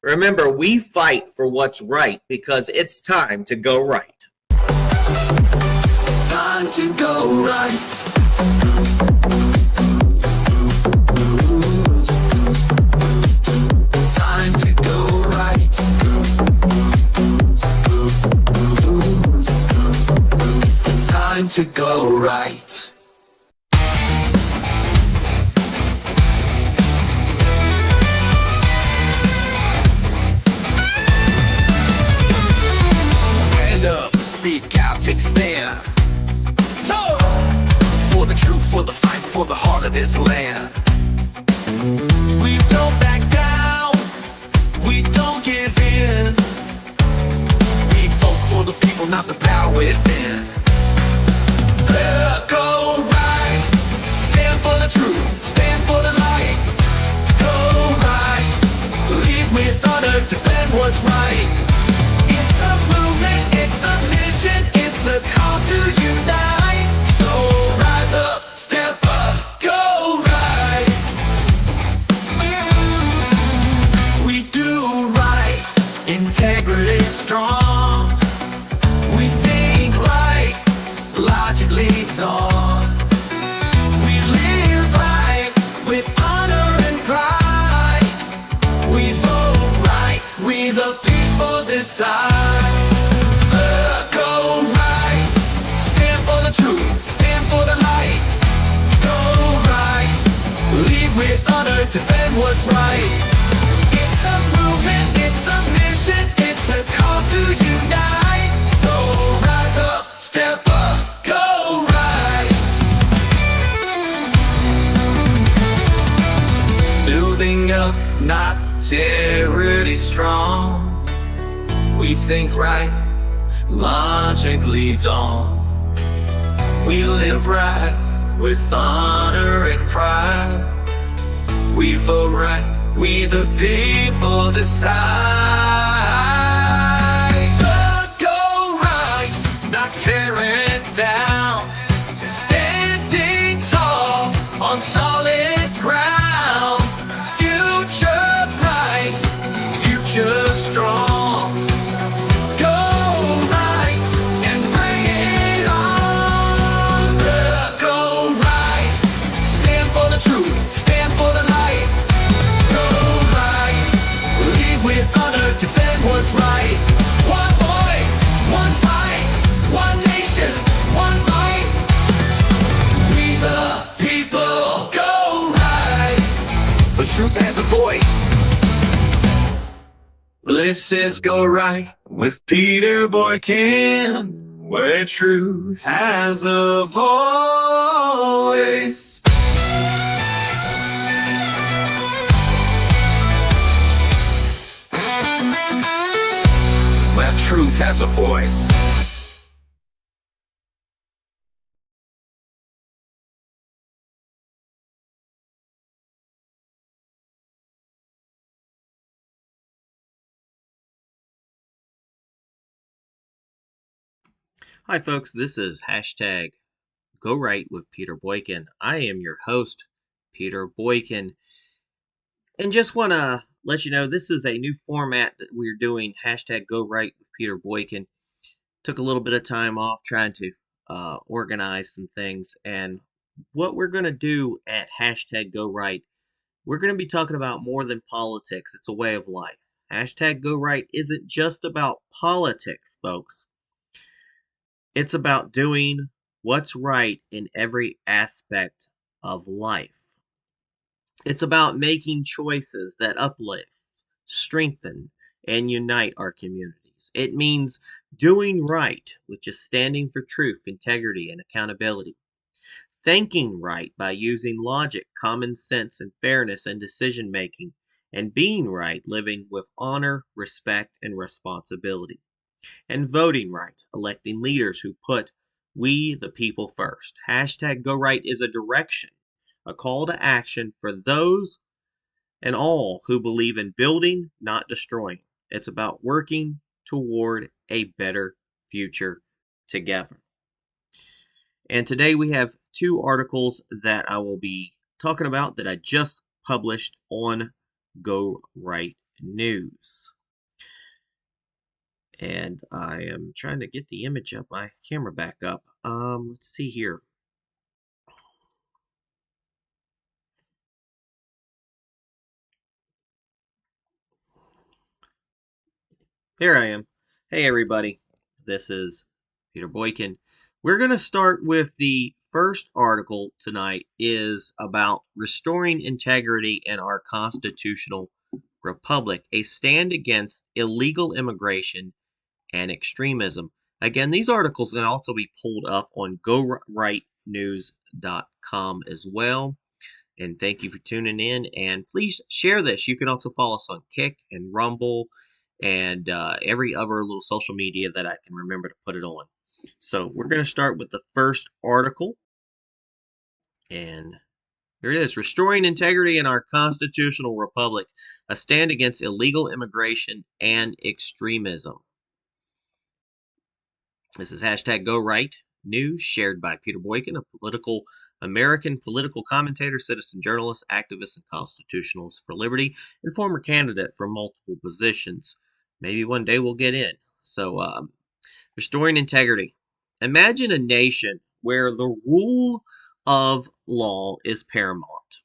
Remember, we fight for what's right because it's time to go right. Time to go right. Time to go right. Time to go right. Stand up, speak out, take a stand. For the truth, for the fight, for the heart of this land. We don't back down, we don't give in. We vote for the people, not the power within. Go right, stand for the truth, stand for the light. Go right, lead with honor, defend what's right. It's a movement, it's a mission, it's a call to unite. So rise up, step up, go right. We do right, integrity strong. We think right, logic leads on. We live right, with honor and pride. We vote right, we the people decide. Go right, stand for the truth, stand for the light. Go right, lead with honor, defend what's right. It's a movement, it's a mission, it's a call to unite. So rise up, step up, go right. Building up, not tyranny strong. We think right, logic leads on. We live right, with honor and pride. We vote right, we the people decide. Go right, not tearing down. Standing tall, on solid ground. Future bright, future strong. Go right, and bring it on. Go right, stand for the truth, stand for the light. Go right, lead with honor, defend what's right. One voice, one fight, one nation, one light. We the people, go right. The truth has a voice. This is Go Right with Peter Boykin, where truth has a voice. Where truth has a voice. Hi, folks. This is hashtag Go Right with Peter Boykin. I am your host, Peter Boykin. And just want to let you know this is a new format that we're doing, hashtag Go Right with Peter Boykin. Took a little bit of time off trying to organize some things. And what we're going to do at hashtag Go Right, we're going to be talking about more than politics. It's a way of life. Hashtag Go Right isn't just about politics, folks. It's about doing what's right in every aspect of life. It's about making choices that uplift, strengthen, and unite our communities. It means doing right, which is standing for truth, integrity, and accountability. Thinking right by using logic, common sense, and fairness in decision making. And being right, living with honor, respect, and responsibility. And voting right, electing leaders who put we the people first. Hashtag Go Right is a direction, a call to action for those and all who believe in building, not destroying. It's about working toward a better future together. And today we have two articles that I will be talking about that I just published on Go Right news. And I am trying to get the image of my camera back up. Let's see here. Here I am. Hey everybody, this is Peter Boykin. We're going to start with the first article tonight is about restoring integrity in our constitutional republic, a stand against illegal immigration and extremism. Again, these articles can also be pulled up on gorightnews.com as well. And thank you for tuning in. And please share this. You can also follow us on Kick and Rumble and every other little social media that I can remember to put it on. So we're going to start with the first article. And here it is. Restoring integrity in our constitutional republic. A stand against illegal immigration and extremism. This is hashtag GoRightNews, shared by Peter Boykin, a American political commentator, citizen journalist, activist, and constitutionalist for liberty, and former candidate for multiple positions. Maybe one day we'll get in. So, restoring integrity. Imagine a nation where the rule of law is paramount,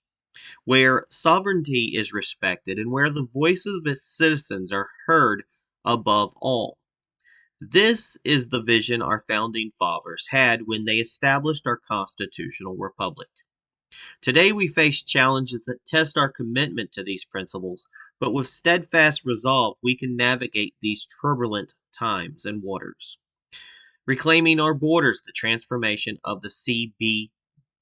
where sovereignty is respected, and where the voices of its citizens are heard above all. This is the vision our founding fathers had when they established our constitutional republic. Today we face challenges that test our commitment to these principles, but with steadfast resolve we can navigate these turbulent times and waters. Reclaiming our borders, the transformation of the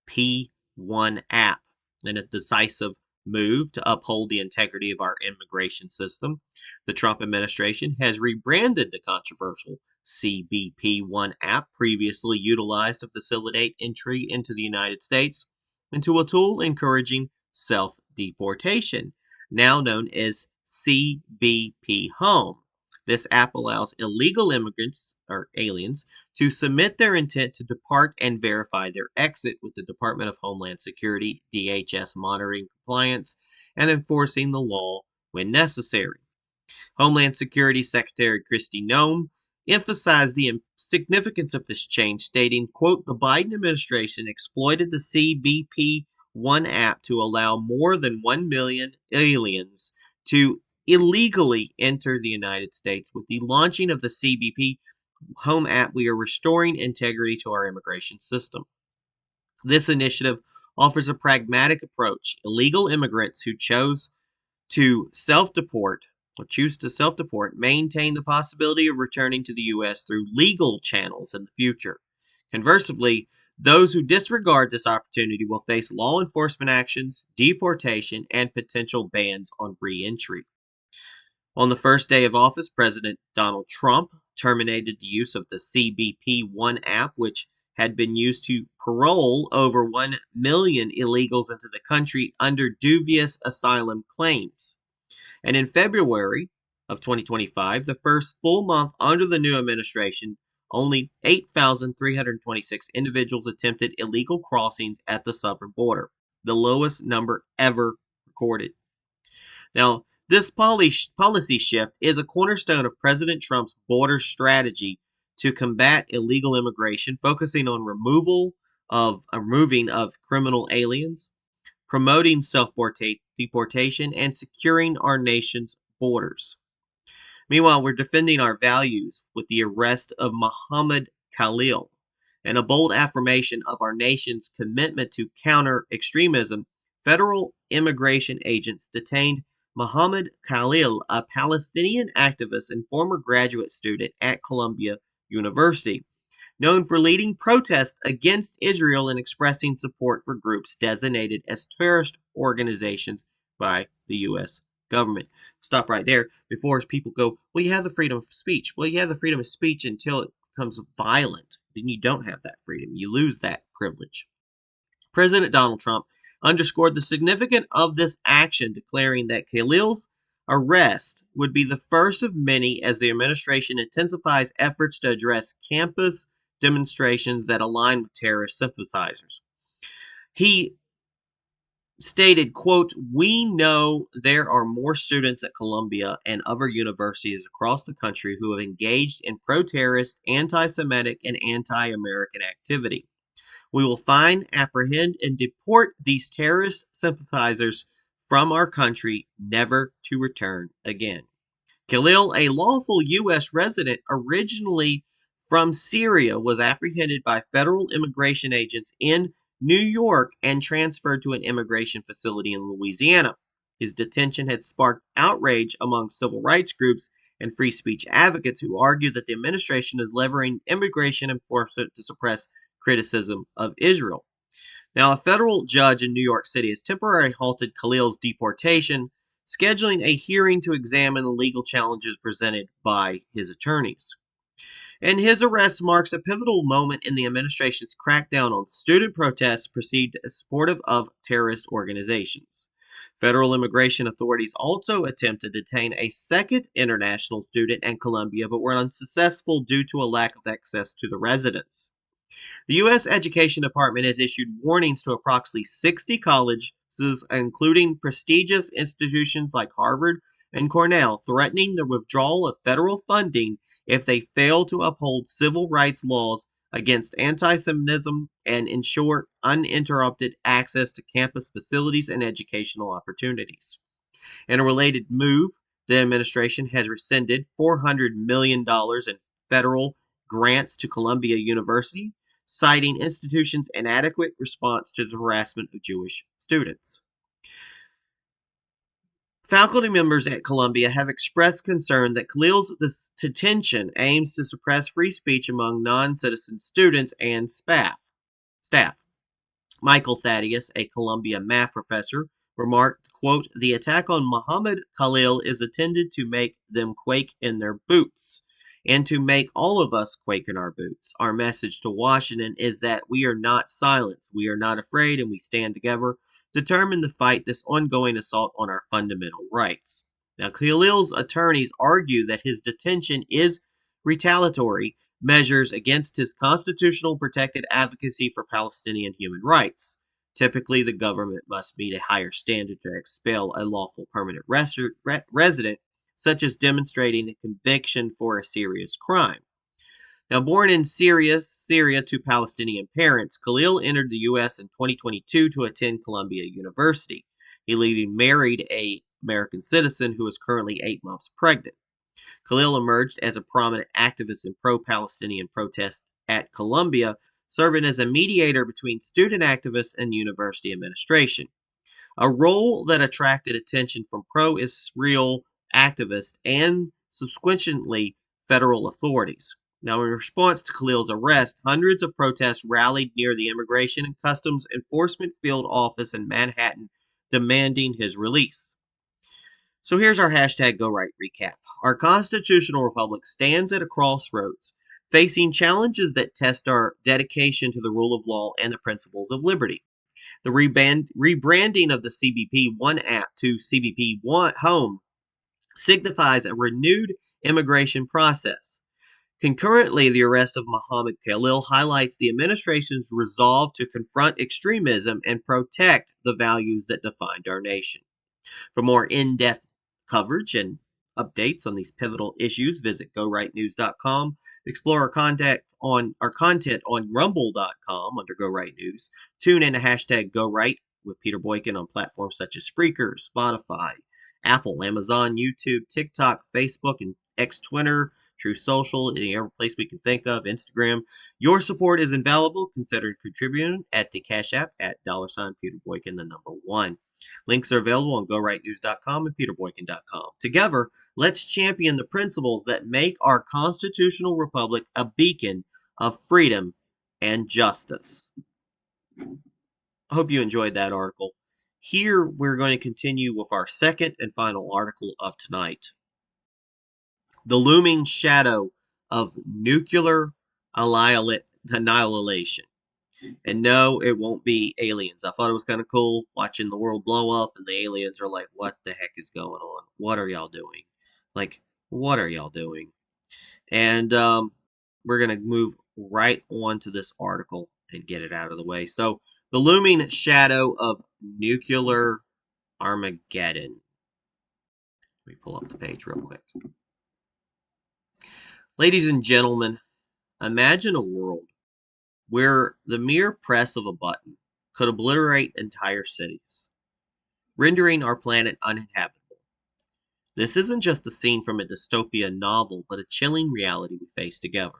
CBP-1 app, in a decisive move to uphold the integrity of our immigration system. The Trump administration has rebranded the controversial CBP-1 app, previously utilized to facilitate entry into the United States, into a tool encouraging self-deportation, now known as CBP Home. This app allows illegal immigrants, or aliens, to submit their intent to depart and verify their exit with the Department of Homeland Security, DHS, monitoring compliance and enforcing the law when necessary. Homeland Security Secretary Kristi Noem emphasized the significance of this change, stating, quote, "The Biden administration exploited the CBP-1 app to allow more than 1 million aliens to illegally enter the United States. With the launching of the CBP Home app, we are restoring integrity to our immigration system. This initiative offers a pragmatic approach. Illegal immigrants who choose to self-deport maintain the possibility of returning to the U.S. through legal channels in the future. Conversely, those who disregard this opportunity will face law enforcement actions, deportation, and potential bans on re-entry. On the first day of office, President Donald Trump terminated the use of the CBP-1 app, which had been used to parole over 1 million illegals into the country under dubious asylum claims. And in February of 2025, the first full month under the new administration, only 8,326 individuals attempted illegal crossings at the southern border, the lowest number ever recorded. Now, this policy shift is a cornerstone of President Trump's border strategy to combat illegal immigration, focusing on removing of criminal aliens, promoting self-deportation, and securing our nation's borders. Meanwhile, we're defending our values with the arrest of Muhammad Khalil, and a bold affirmation of our nation's commitment to counter extremism. Federal immigration agents detained Muhammad Khalil, a Palestinian activist and former graduate student at Columbia University, known for leading protests against Israel and expressing support for groups designated as terrorist organizations by the U.S. government. Stop right there before people go, well, you have the freedom of speech. Well, you have the freedom of speech until it becomes violent. Then you don't have that freedom. You lose that privilege. President Donald Trump underscored the significance of this action, declaring that Khalil's arrest would be the first of many as the administration intensifies efforts to address campus demonstrations that align with terrorist sympathizers. He stated, quote, "We know there are more students at Columbia and other universities across the country who have engaged in pro-terrorist, anti-Semitic, and anti-American activity. We will find, apprehend, and deport these terrorist sympathizers from our country, never to return again." Khalil, a lawful U.S. resident originally from Syria, was apprehended by federal immigration agents in New York and transferred to an immigration facility in Louisiana. His detention had sparked outrage among civil rights groups and free speech advocates who argue that the administration is levering immigration enforcement to suppress criticism of Israel. Now, a federal judge in New York City has temporarily halted Khalil's deportation, scheduling a hearing to examine the legal challenges presented by his attorneys. And his arrest marks a pivotal moment in the administration's crackdown on student protests perceived as supportive of terrorist organizations. Federal immigration authorities also attempted to detain a second international student in Colombia, but were unsuccessful due to a lack of access to the residence. The U.S. Education Department has issued warnings to approximately 60 colleges, including prestigious institutions like Harvard and Cornell, threatening the withdrawal of federal funding if they fail to uphold civil rights laws against anti-Semitism and ensure uninterrupted access to campus facilities and educational opportunities. In a related move, the administration has rescinded $400 million in federal grants to Columbia University, citing institution's inadequate response to the harassment of Jewish students. Faculty members at Columbia have expressed concern that Khalil's detention aims to suppress free speech among non-citizen students and staff. Michael Thaddeus, a Columbia math professor, remarked, quote, "The attack on Muhammad Khalil is intended to make them quake in their boots and to make all of us quake in our boots. Our message to Washington is that we are not silenced, we are not afraid, and we stand together, determined to fight this ongoing assault on our fundamental rights." Now, Khalil's attorneys argue that his detention is retaliatory measures against his constitutional protected advocacy for Palestinian human rights. Typically, the government must meet a higher standard to expel a lawful permanent resident, such as demonstrating a conviction for a serious crime. Now, born in Syria to Palestinian parents, Khalil entered the U.S. in 2022 to attend Columbia University. He later married an American citizen who is currently 8 months pregnant. Khalil emerged as a prominent activist in pro-Palestinian protests at Columbia, serving as a mediator between student activists and university administration, a role that attracted attention from pro-Israel activists and subsequently federal authorities. Now, in response to Khalil's arrest, hundreds of protests rallied near the Immigration and Customs Enforcement Field Office in Manhattan, demanding his release. So here's our hashtag Go Right recap. Our constitutional republic stands at a crossroads, facing challenges that test our dedication to the rule of law and the principles of liberty. The rebranding of the CBP One app to CBP One Home signifies a renewed immigration process. Concurrently, the arrest of Mohammed Khalil highlights the administration's resolve to confront extremism and protect the values that defined our nation. For more in-depth coverage and updates on these pivotal issues, visit GoRightNews.com. Explore our content on Rumble.com under Go Right News. Tune in to hashtag Go Right with Peter Boykin on platforms such as Spreaker, Spotify, Apple, Amazon, YouTube, TikTok, Facebook, and X Twitter, True Social, any other place we can think of, Instagram. Your support is invaluable. Consider contributing at the Cash App at $Peter Boykin, the number 1. Links are available on GoRightNews.com and PeterBoykin.com. Together, let's champion the principles that make our constitutional republic a beacon of freedom and justice. I hope you enjoyed that article. Here, we're going to continue with our second and final article of tonight. The looming shadow of nuclear annihilation. And no, it won't be aliens. I thought it was kind of cool watching the world blow up and the aliens are like, what the heck is going on? What are y'all doing? Like, what are y'all doing? And we're going to move right on to this article and get it out of the way. So, The looming shadow of nuclear Armageddon. Let me pull up the page real quick. Ladies and gentlemen, imagine a world where the mere press of a button could obliterate entire cities, rendering our planet uninhabitable. This isn't just a scene from a dystopia novel, but a chilling reality we face together.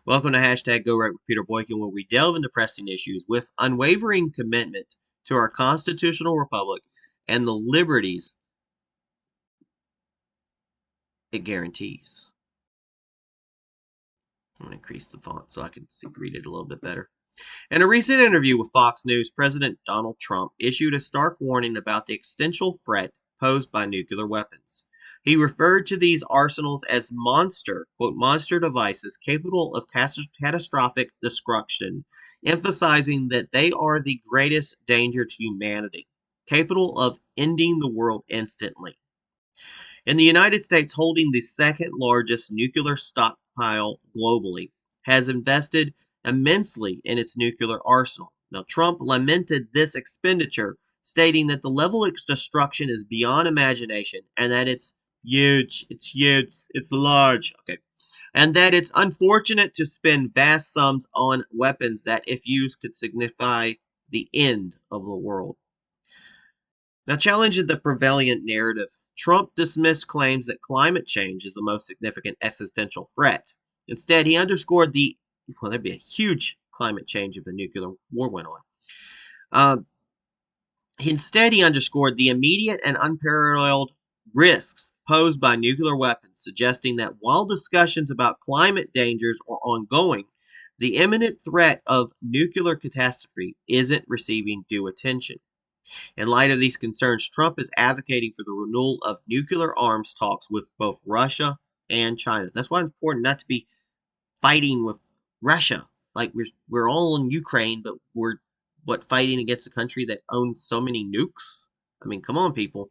Welcome to Hashtag Go Right with Peter Boykin, where we delve into pressing issues with unwavering commitment to our constitutional republic and the liberties it guarantees. I'm going to increase the font so I can read it a little bit better. In a recent interview with Fox News, President Donald Trump issued a stark warning about the existential threat posed by nuclear weapons. He referred to these arsenals as monster devices capable of catastrophic destruction, emphasizing that they are the greatest danger to humanity, capable of ending the world instantly. In the United States, holding the second largest nuclear stockpile globally, has invested immensely in its nuclear arsenal. Now, Trump lamented this expenditure, stating that the level of destruction is beyond imagination and that it's huge, it's large, okay, and that it's unfortunate to spend vast sums on weapons that, if used, could signify the end of the world. Now, challenging the prevalent narrative, Trump dismissed claims that climate change is the most significant existential threat. Instead, he underscored there'd be a huge climate change if a nuclear war went on. Instead, he underscored the immediate and unparalleled risks posed by nuclear weapons, suggesting that while discussions about climate dangers are ongoing, the imminent threat of nuclear catastrophe isn't receiving due attention. In light of these concerns, Trump is advocating for the renewal of nuclear arms talks with both Russia and China. That's why it's important not to be fighting with Russia. Like we're all in Ukraine, but we're fighting against a country that owns so many nukes? I mean, come on, people.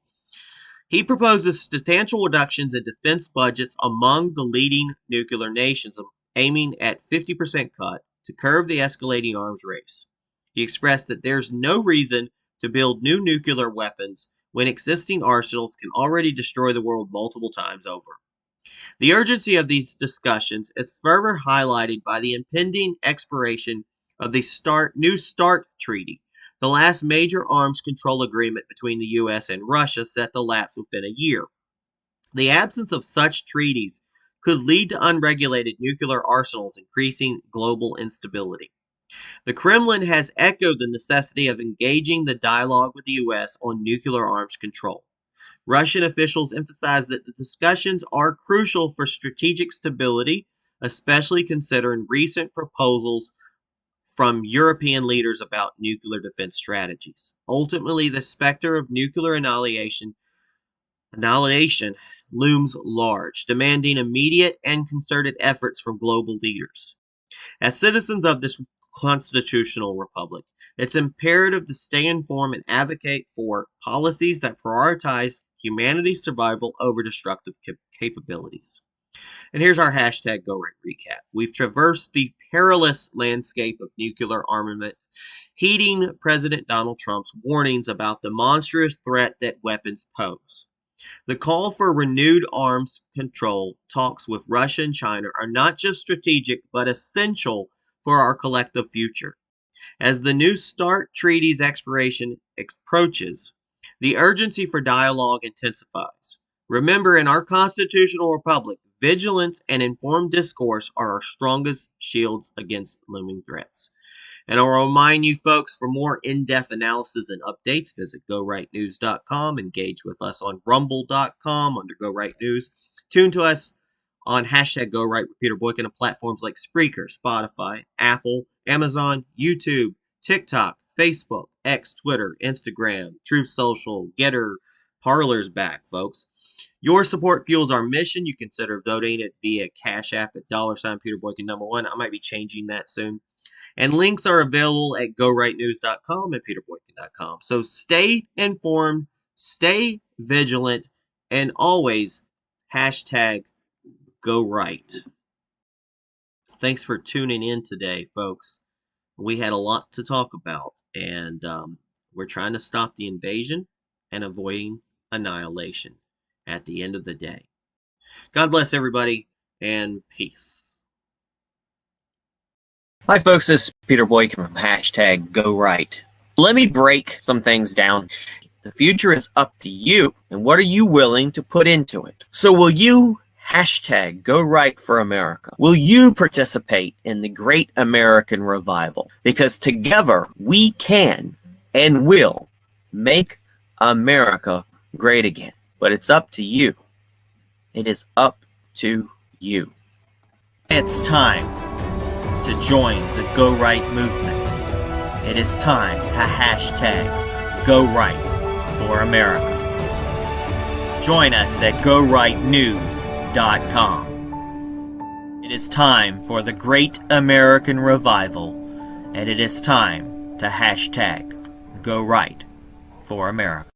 He proposes substantial reductions in defense budgets among the leading nuclear nations, aiming at 50% cut to curb the escalating arms race. He expressed that there's no reason to build new nuclear weapons when existing arsenals can already destroy the world multiple times over. The urgency of these discussions is further highlighted by the impending expiration of the New START Treaty, the last major arms control agreement between the U.S. and Russia set to lapse within a year. The absence of such treaties could lead to unregulated nuclear arsenals, increasing global instability. The Kremlin has echoed the necessity of engaging the dialogue with the U.S. on nuclear arms control. Russian officials emphasize that the discussions are crucial for strategic stability, especially considering recent proposals from European leaders about nuclear defense strategies. Ultimately, the specter of nuclear annihilation looms large, demanding immediate and concerted efforts from global leaders. As citizens of this constitutional republic, it's imperative to stay informed and advocate for policies that prioritize humanity's survival over destructive capabilities. And here's our hashtag Go Right recap. We've traversed the perilous landscape of nuclear armament, heeding President Donald Trump's warnings about the monstrous threat that weapons pose. The call for renewed arms control talks with Russia and China are not just strategic, but essential for our collective future. As the New START Treaty's expiration approaches, the urgency for dialogue intensifies. Remember, in our constitutional republic, vigilance and informed discourse are our strongest shields against looming threats. And I'll remind you folks, for more in-depth analysis and updates, visit GoRightNews.com, engage with us on Rumble.com under Go Right News, tune to us on hashtag Go Right with Peter Boykin on platforms like Spreaker, Spotify, Apple, Amazon, YouTube, TikTok, Facebook, X, Twitter, Instagram, Truth Social, Getter, Parler's back, folks. Your support fuels our mission. You consider donating it via Cash App at $ Peter Boykin #1. I might be changing that soon. And links are available at GoRightNews.com and PeterBoykin.com. So stay informed, stay vigilant, and always hashtag Go Right. Thanks for tuning in today, folks. We had a lot to talk about, and we're trying to stop the invasion and avoiding annihilation at the end of the day. God bless everybody, and peace. Hi, folks. This is Peter Boykin from hashtag Go Right. Let me break some things down. The future is up to you, and what are you willing to put into it? So will you hashtag Go Right for America? Will you participate in the great American revival? Because together we can and will make America great again. But it's up to you. It is up to you. It's time to join the Go Right movement. It is time to hashtag Go Right for America. Join us at GoRightNews.com. It is time for the Great American Revival, and it is time to hashtag Go Right for America.